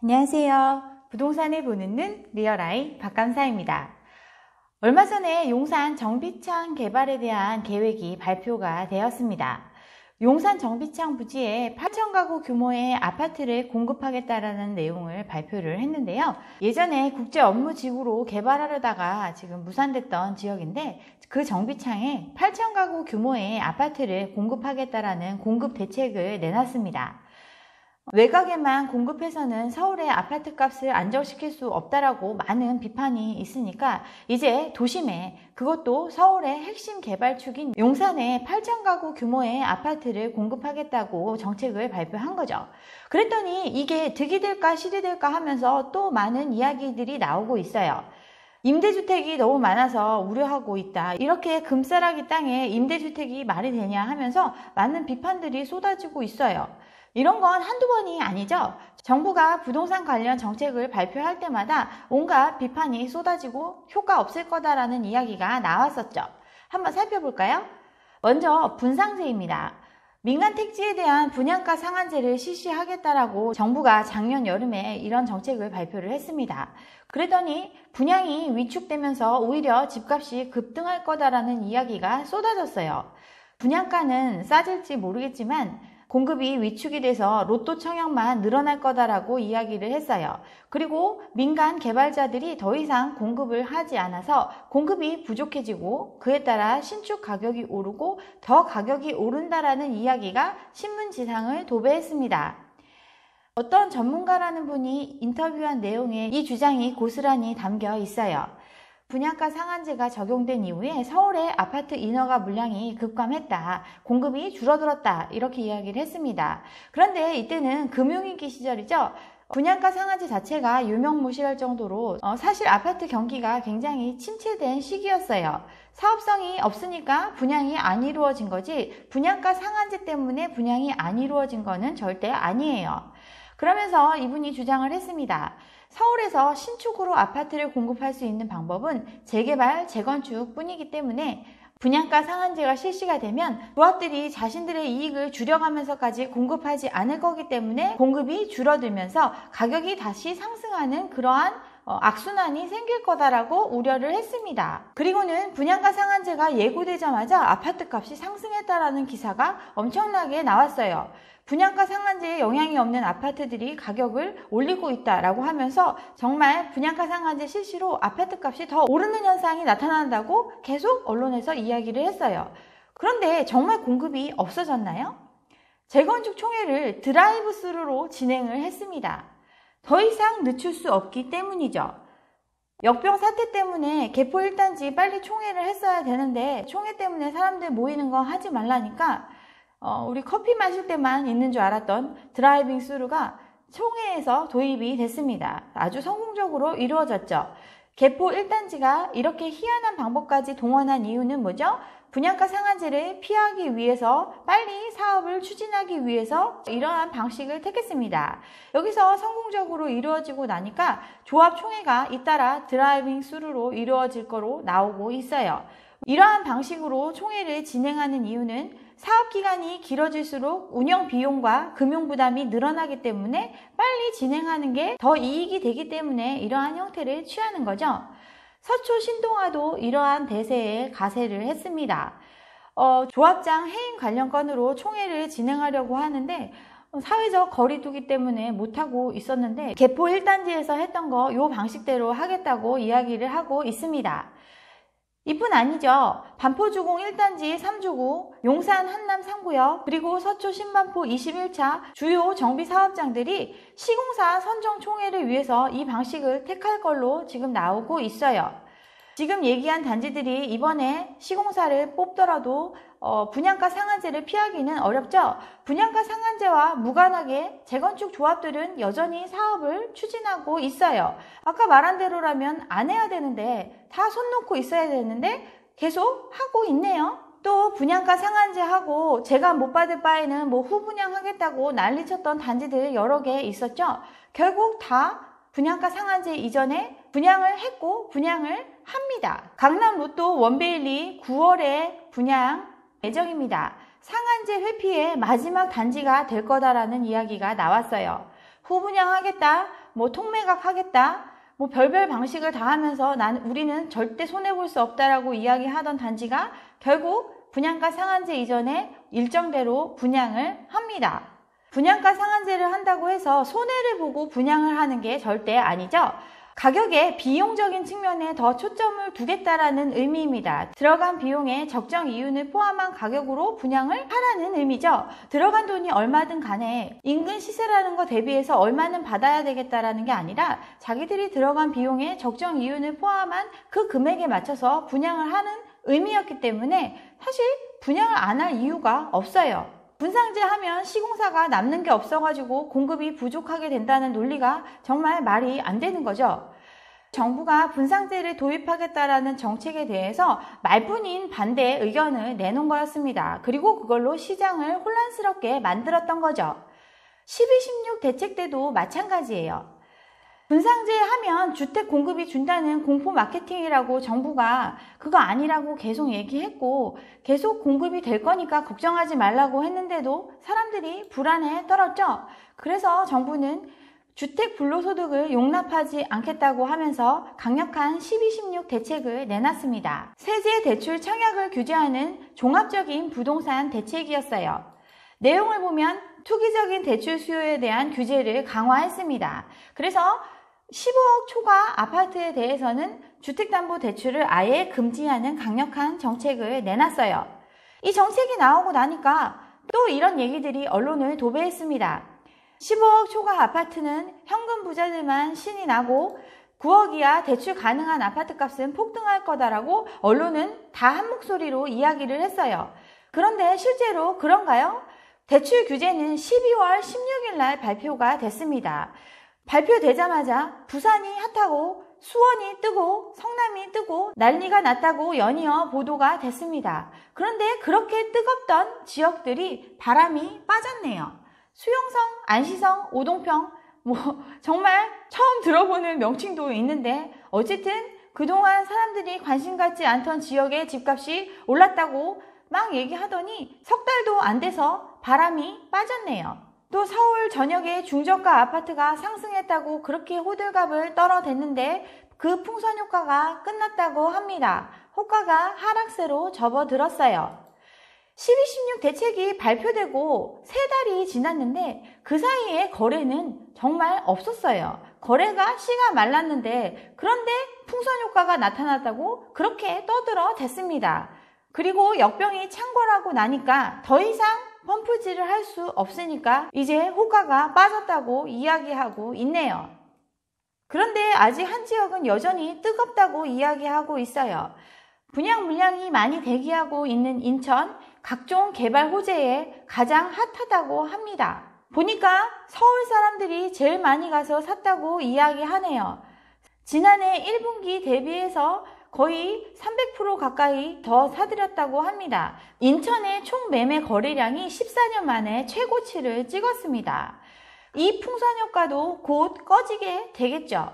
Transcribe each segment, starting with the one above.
안녕하세요. 부동산을 보는 눈 리얼아이 박감사입니다. 얼마 전에 용산 정비창 개발에 대한 계획이 발표가 되었습니다. 용산 정비창 부지에 8,000가구 규모의 아파트를 공급하겠다라는 내용을 발표를 했는데요. 예전에 국제업무지구로 개발하려다가 지금 무산됐던 지역인데 그 정비창에 8,000가구 규모의 아파트를 공급하겠다라는 공급 대책을 내놨습니다. 외곽에만 공급해서는 서울의 아파트 값을 안정시킬 수 없다라고 많은 비판이 있으니까 이제 도심에, 그것도 서울의 핵심 개발축인 용산에 8,000가구 규모의 아파트를 공급하겠다고 정책을 발표한 거죠. 그랬더니 이게 득이 될까 실이 될까 하면서 또 많은 이야기들이 나오고 있어요. 임대주택이 너무 많아서 우려하고 있다. 이렇게 금싸라기 땅에 임대주택이 말이 되냐 하면서 많은 비판들이 쏟아지고 있어요. 이런 건 한두 번이 아니죠. 정부가 부동산 관련 정책을 발표할 때마다 온갖 비판이 쏟아지고 효과 없을 거다라는 이야기가 나왔었죠. 한번 살펴볼까요? 먼저 분상제입니다. 민간 택지에 대한 분양가 상한제를 실시하겠다라고 정부가 작년 여름에 이런 정책을 발표를 했습니다. 그랬더니 분양이 위축되면서 오히려 집값이 급등할 거다라는 이야기가 쏟아졌어요. 분양가는 싸질지 모르겠지만 공급이 위축이 돼서 로또 청약만 늘어날 거다라고 이야기를 했어요. 그리고 민간 개발자들이 더 이상 공급을 하지 않아서 공급이 부족해지고 그에 따라 신축 가격이 오르고 더 가격이 오른다라는 이야기가 신문지상을 도배했습니다. 어떤 전문가라는 분이 인터뷰한 내용에 이 주장이 고스란히 담겨 있어요. 분양가 상한제가 적용된 이후에 서울의 아파트 인허가 물량이 급감했다. 공급이 줄어들었다. 이렇게 이야기를 했습니다. 그런데 이때는 금융위기 시절이죠. 분양가 상한제 자체가 유명무실할 정도로 사실 아파트 경기가 굉장히 침체된 시기였어요. 사업성이 없으니까 분양이 안 이루어진 거지 분양가 상한제 때문에 분양이 안 이루어진 거는 절대 아니에요. 그러면서 이분이 주장을 했습니다. 서울에서 신축으로 아파트를 공급할 수 있는 방법은 재개발, 재건축 뿐이기 때문에 분양가 상한제가 실시가 되면 조합들이 자신들의 이익을 줄여가면서까지 공급하지 않을 거기 때문에 공급이 줄어들면서 가격이 다시 상승하는 그러한 악순환이 생길 거다라고 우려를 했습니다. 그리고는 분양가 상한제가 예고되자마자 아파트 값이 상승했다라는 기사가 엄청나게 나왔어요. 분양가 상한제에 영향이 없는 아파트들이 가격을 올리고 있다라고 하면서 정말 분양가 상한제 실시로 아파트 값이 더 오르는 현상이 나타난다고 계속 언론에서 이야기를 했어요. 그런데 정말 공급이 없어졌나요? 재건축 총회를 드라이브 스루로 진행을 했습니다. 더 이상 늦출 수 없기 때문이죠. 역병 사태 때문에 개포 1단지 빨리 총회를 했어야 되는데 총회 때문에 사람들 모이는 거 하지 말라니까 우리 커피 마실 때만 있는 줄 알았던 드라이빙 스루가 총회에서 도입이 됐습니다. 아주 성공적으로 이루어졌죠. 개포 1단지가 이렇게 희한한 방법까지 동원한 이유는 뭐죠? 분양가 상한제를 피하기 위해서 빨리 사업을 추진하기 위해서 이러한 방식을 택했습니다. 여기서 성공적으로 이루어지고 나니까 조합총회가 잇따라 드라이빙 스루로 이루어질 거로 나오고 있어요. 이러한 방식으로 총회를 진행하는 이유는 사업기간이 길어질수록 운영 비용과 금융 부담이 늘어나기 때문에 빨리 진행하는 게 더 이익이 되기 때문에 이러한 형태를 취하는 거죠. 서초 신동아도 이러한 대세에 가세를 했습니다. 조합장 해임 관련 건으로 총회를 진행하려고 하는데 사회적 거리두기 때문에 못하고 있었는데 개포 1단지에서 했던 거 이 방식대로 하겠다고 이야기를 하고 있습니다. 이뿐 아니죠. 반포주공 1단지 3주구, 용산 한남 3구역, 그리고 서초 신반포 21차 주요 정비 사업장들이 시공사 선정 총회를 위해서 이 방식을 택할 걸로 지금 나오고 있어요. 지금 얘기한 단지들이 이번에 시공사를 뽑더라도 분양가 상한제를 피하기는 어렵죠. 분양가 상한제와 무관하게 재건축 조합들은 여전히 사업을 추진하고 있어요. 아까 말한 대로라면 안 해야 되는데 다 손 놓고 있어야 되는데 계속 하고 있네요. 또 분양가 상한제하고 제가 못 받을 바에는 후분양하겠다고 난리쳤던 단지들 여러 개 있었죠. 결국 다 분양가 상한제 이전에 분양을 했고 분양을 합니다. 강남 로또 원베일리 9월에 분양 예정입니다. 상한제 회피의 마지막 단지가 될 거다라는 이야기가 나왔어요. 후분양하겠다, 통매각 하겠다, 별별 방식을 다 하면서 우리는 절대 손해볼 수 없다라고 이야기하던 단지가 결국 분양가 상한제 이전에 일정대로 분양을 합니다. 분양가 상한제를 한다고 해서 손해를 보고 분양을 하는 게 절대 아니죠. 가격의 비용적인 측면에 더 초점을 두겠다라는 의미입니다. 들어간 비용의 적정 이윤을 포함한 가격으로 분양을 하라는 의미죠. 들어간 돈이 얼마든 간에 인근 시세라는 거 대비해서 얼마는 받아야 되겠다라는 게 아니라 자기들이 들어간 비용의 적정 이윤을 포함한 그 금액에 맞춰서 분양을 하는 의미였기 때문에 사실 분양을 안 할 이유가 없어요. 분상제 하면 시공사가 남는 게 없어가지고 공급이 부족하게 된다는 논리가 정말 말이 안 되는 거죠. 정부가 분상제를 도입하겠다라는 정책에 대해서 말뿐인 반대 의견을 내놓은 거였습니다. 그리고 그걸로 시장을 혼란스럽게 만들었던 거죠. 12.16 대책 때도 마찬가지예요. 분상제 하면 주택 공급이 준다는 공포 마케팅이라고 정부가 그거 아니라고 계속 얘기했고 계속 공급이 될 거니까 걱정하지 말라고 했는데도 사람들이 불안에 떨었죠. 그래서 정부는 주택 불로소득을 용납하지 않겠다고 하면서 강력한 12.16 대책을 내놨습니다. 세제 대출 청약을 규제하는 종합적인 부동산 대책이었어요. 내용을 보면 투기적인 대출 수요에 대한 규제를 강화했습니다. 그래서 15억 초과 아파트에 대해서는 주택담보대출을 아예 금지하는 강력한 정책을 내놨어요. 이 정책이 나오고 나니까 또 이런 얘기들이 언론을 도배했습니다. 15억 초과 아파트는 현금 부자들만 신이 나고 9억 이하 대출 가능한 아파트 값은 폭등할 거다라고 언론은 다 한 목소리로 이야기를 했어요. 그런데 실제로 그런가요? 대출 규제는 12월 16일 날 발표가 됐습니다. 발표되자마자 부산이 핫하고 수원이 뜨고 성남이 뜨고 난리가 났다고 연이어 보도가 됐습니다. 그런데 그렇게 뜨겁던 지역들이 바람이 빠졌네요. 수용성, 안시성, 오동평 정말 처음 들어보는 명칭도 있는데 어쨌든 그동안 사람들이 관심 갖지 않던 지역의 집값이 올랐다고 막 얘기하더니 석 달도 안 돼서 바람이 빠졌네요. 또 서울 전역의 중저가 아파트가 상승했다고 그렇게 호들갑을 떨어댔는데 그 풍선 효과가 끝났다고 합니다. 호가가 하락세로 접어들었어요. 12.16 대책이 발표되고 3달이 지났는데 그 사이에 거래는 정말 없었어요. 거래가 씨가 말랐는데 그런데 풍선 효과가 나타났다고 그렇게 떠들어댔습니다. 그리고 역병이 창궐하고 나니까 더 이상 펌프질을 할 수 없으니까 이제 호가가 빠졌다고 이야기하고 있네요. 그런데 아직 한 지역은 여전히 뜨겁다고 이야기하고 있어요. 분양 물량이 많이 대기하고 있는 인천, 각종 개발 호재에 가장 핫하다고 합니다. 보니까 서울 사람들이 제일 많이 가서 샀다고 이야기하네요. 지난해 1분기 대비해서 거의 300% 가까이 더 사들였다고 합니다. 인천의 총 매매 거래량이 14년 만에 최고치를 찍었습니다. 이 풍선 효과도 곧 꺼지게 되겠죠.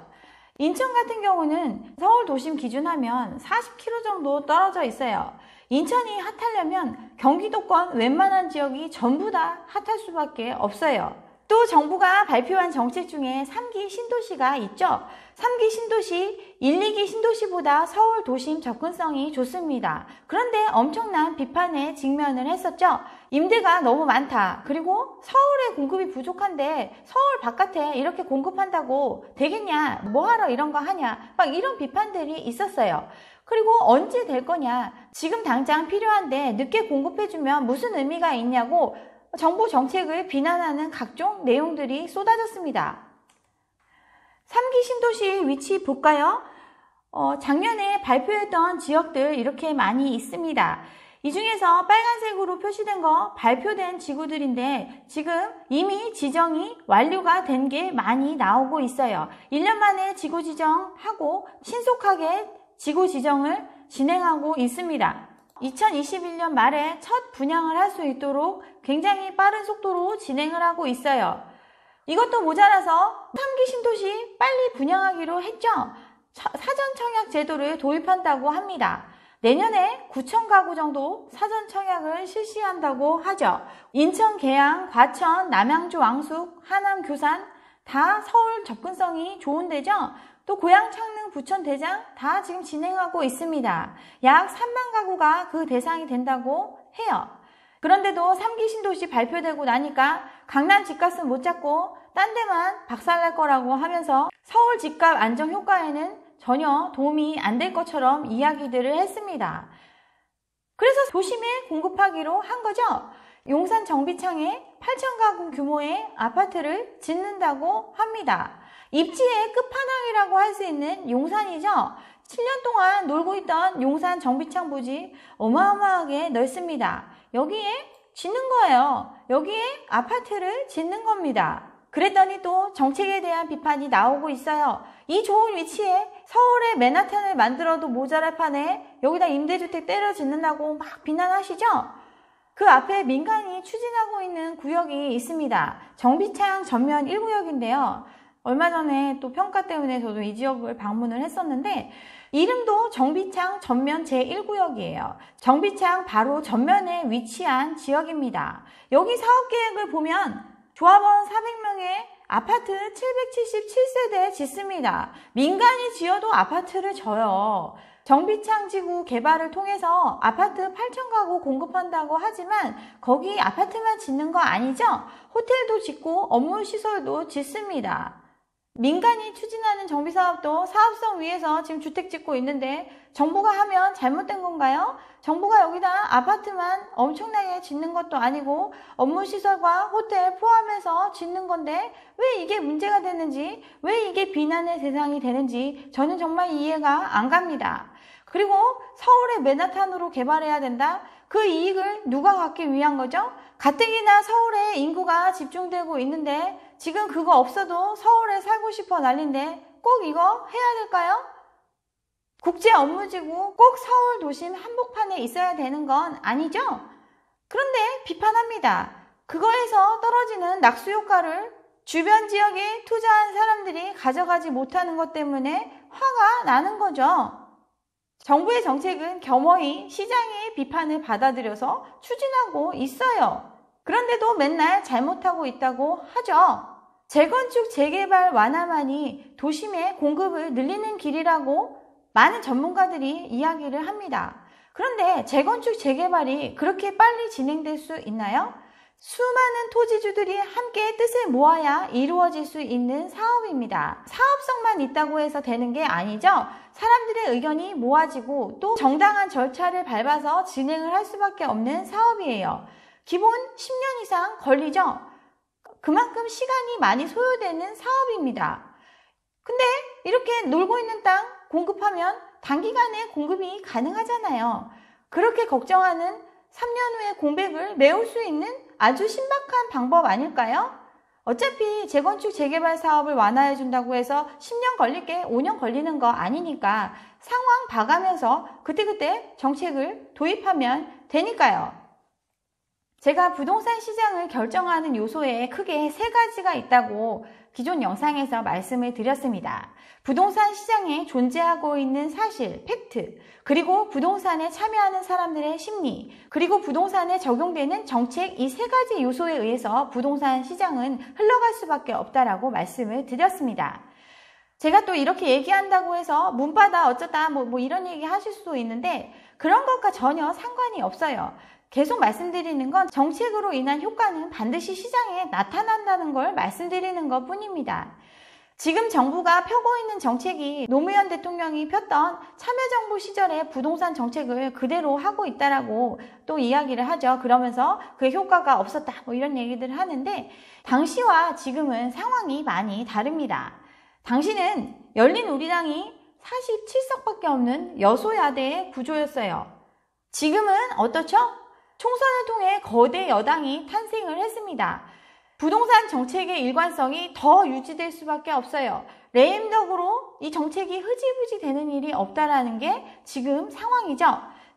인천 같은 경우는 서울 도심 기준하면 40km 정도 떨어져 있어요. 인천이 핫하려면 경기도권 웬만한 지역이 전부 다 핫할 수밖에 없어요. 또 정부가 발표한 정책 중에 3기 신도시가 있죠. 3기 신도시, 1, 2기 신도시보다 서울 도심 접근성이 좋습니다. 그런데 엄청난 비판에 직면을 했었죠. 임대가 너무 많다. 그리고 서울에 공급이 부족한데 서울 바깥에 이렇게 공급한다고 되겠냐? 뭐하러 이런 거 하냐? 막 이런 비판들이 있었어요. 그리고 언제 될 거냐? 지금 당장 필요한데 늦게 공급해주면 무슨 의미가 있냐고 정부 정책을 비난하는 각종 내용들이 쏟아졌습니다. 3기 신도시 위치 볼까요? 작년에 발표했던 지역들 이렇게 많이 있습니다. 이 중에서 빨간색으로 표시된 거 발표된 지구들인데 지금 이미 지정이 완료가 된 게 많이 나오고 있어요. 1년 만에 지구 지정하고 신속하게 지구 지정을 진행하고 있습니다. 2021년 말에 첫 분양을 할 수 있도록 굉장히 빠른 속도로 진행을 하고 있어요. 이것도 모자라서 3기 신도시 빨리 분양하기로 했죠. 사전 청약 제도를 도입한다고 합니다. 내년에 9천 가구 정도 사전 청약을 실시한다고 하죠. 인천 계양, 과천, 남양주 왕숙, 하남 교산 다 서울 접근성이 좋은 데죠. 또 고양, 창릉, 부천, 대장 다 지금 진행하고 있습니다. 약 3만 가구가 그 대상이 된다고 해요. 그런데도 3기 신도시 발표되고 나니까 강남 집값은 못 잡고 딴 데만 박살날 거라고 하면서 서울 집값 안정 효과에는 전혀 도움이 안 될 것처럼 이야기들을 했습니다. 그래서 도심에 공급하기로 한 거죠. 용산 정비창에 8천 가구 규모의 아파트를 짓는다고 합니다. 입지의 끝판왕이라고 할 수 있는 용산이죠. 7년 동안 놀고 있던 용산 정비창 부지 어마어마하게 넓습니다. 여기에 짓는 거예요. 여기에 아파트를 짓는 겁니다. 그랬더니 또 정책에 대한 비판이 나오고 있어요. 이 좋은 위치에 서울의 맨하탄을 만들어도 모자랄 판에 여기다 임대주택 때려 짓는다고 막 비난하시죠? 그 앞에 민간이 추진하고 있는 구역이 있습니다. 정비창 전면 1구역인데요. 얼마 전에 또 평가 때문에 저도 이 지역을 방문을 했었는데 이름도 정비창 전면 제1구역이에요. 정비창 바로 전면에 위치한 지역입니다. 여기 사업계획을 보면 조합원 400명의 아파트 777세대 짓습니다. 민간이 지어도 아파트를 져요. 정비창 지구 개발을 통해서 아파트 8천 가구 공급한다고 하지만 거기 아파트만 짓는 거 아니죠? 호텔도 짓고 업무시설도 짓습니다. 민간이 추진하는 정비사업도 사업성 위에서 지금 주택 짓고 있는데 정부가 하면 잘못된 건가요? 정부가 여기다 아파트만 엄청나게 짓는 것도 아니고 업무시설과 호텔 포함해서 짓는 건데 왜 이게 문제가 되는지, 왜 이게 비난의 대상이 되는지 저는 정말 이해가 안 갑니다. 그리고 서울의 맨하탄으로 개발해야 된다? 그 이익을 누가 갖기 위한 거죠? 가뜩이나 서울에 인구가 집중되고 있는데 지금 그거 없어도 서울에 살고 싶어 난린데 꼭 이거 해야 될까요? 국제 업무지구 꼭 서울 도심 한복판에 있어야 되는 건 아니죠? 그런데 비판합니다. 그거에서 떨어지는 낙수 효과를 주변 지역에 투자한 사람들이 가져가지 못하는 것 때문에 화가 나는 거죠. 정부의 정책은 겸허히 시장의 비판을 받아들여서 추진하고 있어요. 그런데도 맨날 잘못하고 있다고 하죠. 재건축, 재개발 완화만이 도심의 공급을 늘리는 길이라고 많은 전문가들이 이야기를 합니다. 그런데 재건축, 재개발이 그렇게 빨리 진행될 수 있나요? 수많은 토지주들이 함께 뜻을 모아야 이루어질 수 있는 사업입니다. 사업성만 있다고 해서 되는 게 아니죠. 사람들의 의견이 모아지고 또 정당한 절차를 밟아서 진행을 할 수밖에 없는 사업이에요. 기본 10년 이상 걸리죠. 그만큼 시간이 많이 소요되는 사업입니다. 근데 이렇게 놀고 있는 땅 공급하면 단기간에 공급이 가능하잖아요. 그렇게 걱정하는 3년 후에 공백을 메울 수 있는 아주 신박한 방법 아닐까요? 어차피 재건축 재개발 사업을 완화해 준다고 해서 10년 걸릴 게 5년 걸리는 거 아니니까 상황 봐가면서 그때그때 정책을 도입하면 되니까요. 제가 부동산 시장을 결정하는 요소에 크게 3가지가 있다고 기존 영상에서 말씀을 드렸습니다. 부동산 시장에 존재하고 있는 사실, 팩트, 그리고 부동산에 참여하는 사람들의 심리, 그리고 부동산에 적용되는 정책 이 3가지 요소에 의해서 부동산 시장은 흘러갈 수밖에 없다라고 말씀을 드렸습니다. 제가 또 이렇게 얘기한다고 해서 문바다 어쩌다 뭐 이런 얘기 하실 수도 있는데 그런 것과 전혀 상관이 없어요. 계속 말씀드리는 건 정책으로 인한 효과는 반드시 시장에 나타난다는 걸 말씀드리는 것 뿐입니다. 지금 정부가 펴고 있는 정책이 노무현 대통령이 폈던 참여정부 시절의 부동산 정책을 그대로 하고 있다라고 또 이야기를 하죠. 그러면서 그 효과가 없었다 뭐 이런 얘기들을 하는데 당시와 지금은 상황이 많이 다릅니다. 당시는 열린우리당이 47석밖에 없는 여소야대의 구조였어요. 지금은 어떻죠? 총선을 통해 거대 여당이 탄생을 했습니다. 부동산 정책의 일관성이 더 유지될 수밖에 없어요. 레임덕으로 이 정책이 흐지부지 되는 일이 없다라는 게 지금 상황이죠.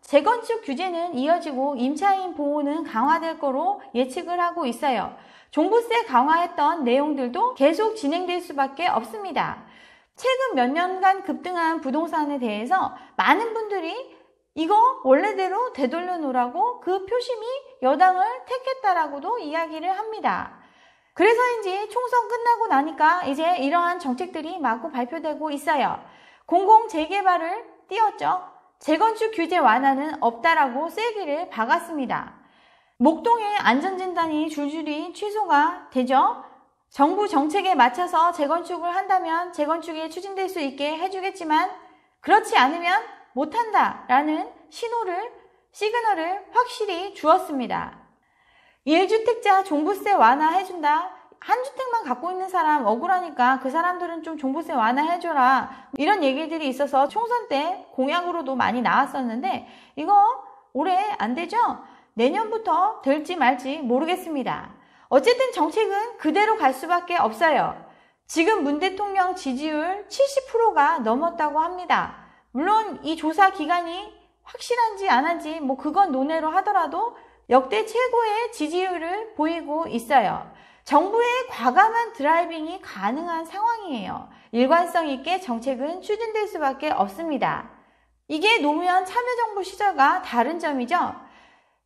재건축 규제는 이어지고 임차인 보호는 강화될 거로 예측을 하고 있어요. 종부세 강화했던 내용들도 계속 진행될 수밖에 없습니다. 최근 몇 년간 급등한 부동산에 대해서 많은 분들이 이거 원래대로 되돌려 놓으라고 그 표심이 여당을 택했다라고도 이야기를 합니다. 그래서인지 총선 끝나고 나니까 이제 이러한 정책들이 마구 발표되고 있어요. 공공 재개발을 띄웠죠. 재건축 규제 완화는 없다라고 쐐기를 박았습니다. 목동의 안전진단이 줄줄이 취소가 되죠. 정부 정책에 맞춰서 재건축을 한다면 재건축이 추진될 수 있게 해주겠지만 그렇지 않으면 못한다라는 시그널을 확실히 주었습니다. 1주택자 종부세 완화해준다. 한 주택만 갖고 있는 사람 억울하니까 그 사람들은 좀 종부세 완화해줘라. 이런 얘기들이 있어서 총선 때 공약으로도 많이 나왔었는데 이거 올해 안 되죠? 내년부터 될지 말지 모르겠습니다. 어쨌든 정책은 그대로 갈 수밖에 없어요. 지금 문 대통령 지지율 70%가 넘었다고 합니다. 물론 이 조사 기간이 확실한지 안 한지 그건 논외로 하더라도 역대 최고의 지지율을 보이고 있어요. 정부의 과감한 드라이빙이 가능한 상황이에요. 일관성 있게 정책은 추진될 수밖에 없습니다. 이게 노무현 참여정부 시절과 다른 점이죠.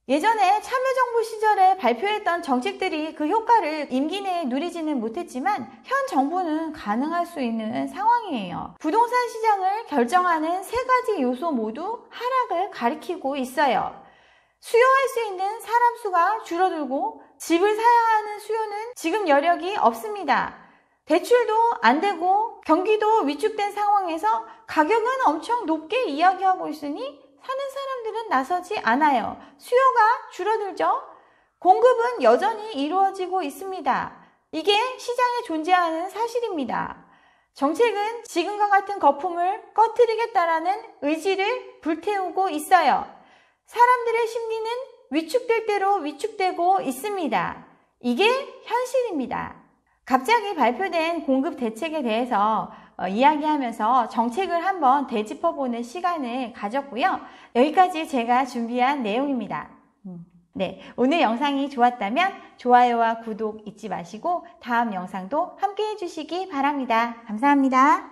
예전에 참여정부 시절에 발표했던 정책들이 그 효과를 임기 내에 누리지는 못했지만 현 정부는 가능할 수 있는 상황이에요. 부동산 시장을 결정하는 세 가지 요소 모두 하락을 가리키고 있어요. 수요할 수 있는 사람 수가 줄어들고 집을 사야 하는 수요는 지금 여력이 없습니다. 대출도 안 되고 경기도 위축된 상황에서 가격은 엄청 높게 이야기하고 있으니 사는 사람들은 나서지 않아요. 수요가 줄어들죠. 공급은 여전히 이루어지고 있습니다. 이게 시장에 존재하는 사실입니다. 정책은 지금과 같은 거품을 꺼트리겠다라는 의지를 불태우고 있어요. 사람들의 심리는 위축될 대로 위축되고 있습니다. 이게 현실입니다. 갑자기 발표된 공급 대책에 대해서 이야기하면서 정책을 한번 되짚어보는 시간을 가졌고요. 여기까지 제가 준비한 내용입니다. 네, 오늘 영상이 좋았다면 좋아요와 구독 잊지 마시고 다음 영상도 함께 해주시기 바랍니다. 감사합니다.